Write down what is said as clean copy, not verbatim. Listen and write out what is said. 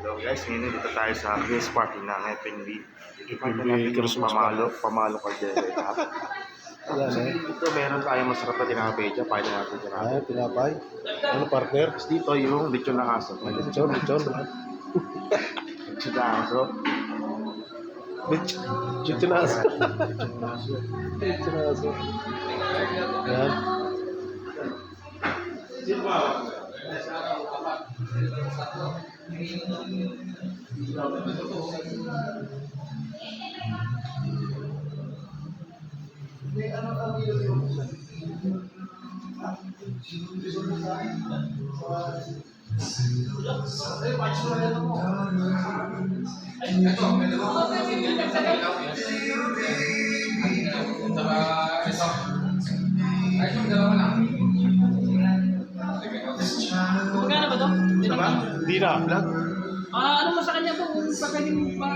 So guys, ngayon dito tayo sa guest party ng FNB. Ipagka natin yung Christmas pamalo ka dyan. Ayan So eh. dito meron tayong masarap na tinapay dyan. Pwede natin tinapay. Tinapay. Ano partner? Tapos dito yung lechon na aso. Lechon. Lechon na aso. Lechon na aso. Lechon na aso. Ayan. Magkano ba to? Diba? Di na. Vlog? Ano mo sa kanya po? Kung pagkain pa...